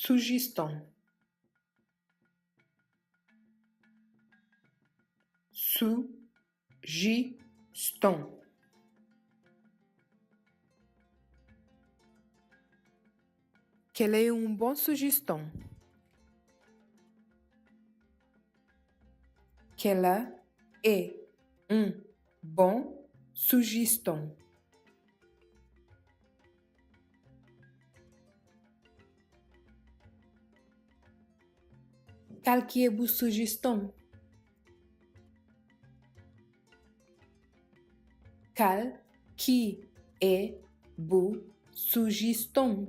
sugestão, sugestão. Quelle est une bonne sugestão? Quelle est une bonne sugestão? Quelle qui est bonne sugestão? Quelle qui est bonne sugestão?